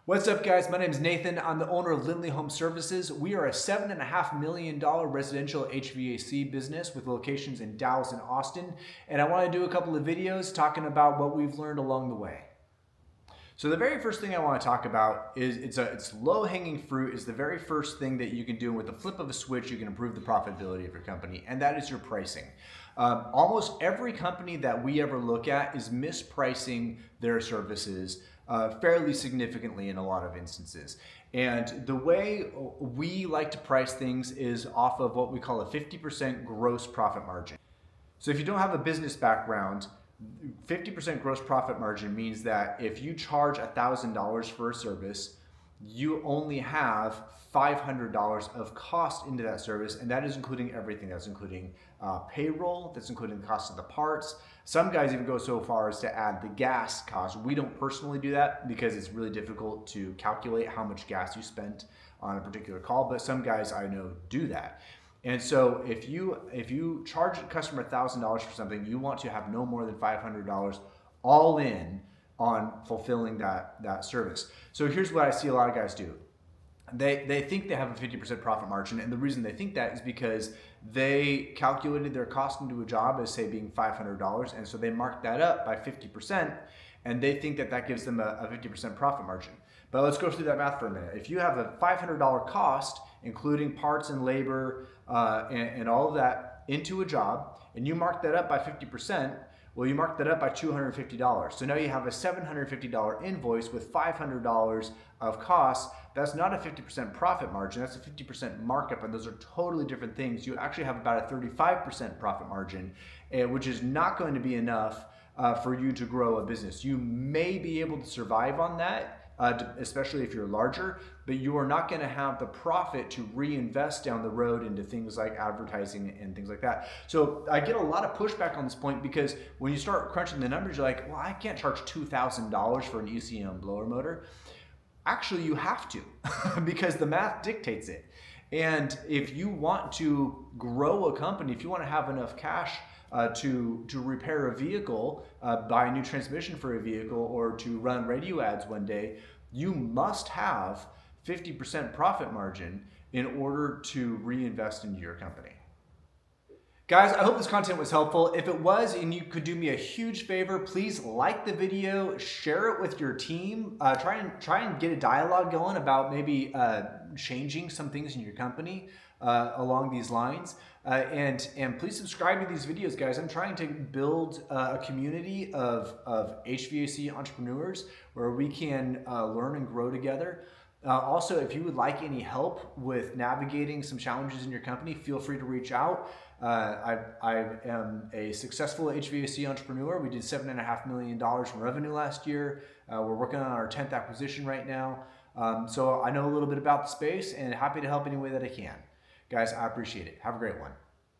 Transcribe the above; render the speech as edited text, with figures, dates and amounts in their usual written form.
What's up, guys? My name is Nathan. I'm the owner of Lindley Home Services. We are a $7.5 million residential HVAC business with locations in Dallas and Austin. And I want to do a couple of videos talking about what we've learned along the way. So the very first thing I want to talk about is it's low-hanging fruit is the very first thing that you can do. With the flip of a switch, you can improve the profitability of your company, and that is your pricing. Almost every company that we ever look at is mispricing their services fairly significantly in a lot of instances. And the way we like to price things is off of what we call a 50% gross profit margin. So if you don't have a business background, 50% gross profit margin means that if you charge $1,000 for a service, you only have $500 of cost into that service, and that is including everything. That's including payroll, that's including the cost of the parts. Some guys even go so far as to add the gas cost. We don't personally do that because it's really difficult to calculate how much gas you spent on a particular call, but some guys I know do that. And so if you charge a customer $1,000 for something, you want to have no more than $500 all in on fulfilling that service. So here's what I see a lot of guys do. They think they have a 50% profit margin, and the reason they think that is because they calculated their cost into a job as, say, being $500, and so they marked that up by 50%, and they think that gives them a 50% profit margin. But let's go through that math for a minute. If you have a $500 cost, including parts and labor and all of that into a job, and you mark that up by 50%, well, you marked that up by $250. So now you have a $750 invoice with $500 of costs. That's not a 50% profit margin, that's a 50% markup, and those are totally different things. You actually have about a 35% profit margin, which is not going to be enough for you to grow a business. You may be able to survive on that, especially if you're larger, but you are not going to have the profit to reinvest down the road into things like advertising and things like that. So I get a lot of pushback on this point because when you start crunching the numbers, you're like, well, I can't charge $2,000 for an ECM blower motor. Actually, you have to because the math dictates it. And if you want to grow a company, if you want to have enough cash to repair a vehicle, buy a new transmission for a vehicle, or to run radio ads one day, you must have 50% profit margin in order to reinvest into your company. Guys, I hope this content was helpful. If it was and you could do me a huge favor, please like the video, share it with your team, try and get a dialogue going about maybe changing some things in your company along these lines. And please subscribe to these videos, guys. I'm trying to build a community of HVAC entrepreneurs where we can learn and grow together. Also, if you would like any help with navigating some challenges in your company, feel free to reach out. I am a successful HVAC entrepreneur. We did $7.5 million in revenue last year. We're working on our 10th acquisition right now. So I know a little bit about the space and happy to help any way that I can. Guys, I appreciate it. Have a great one.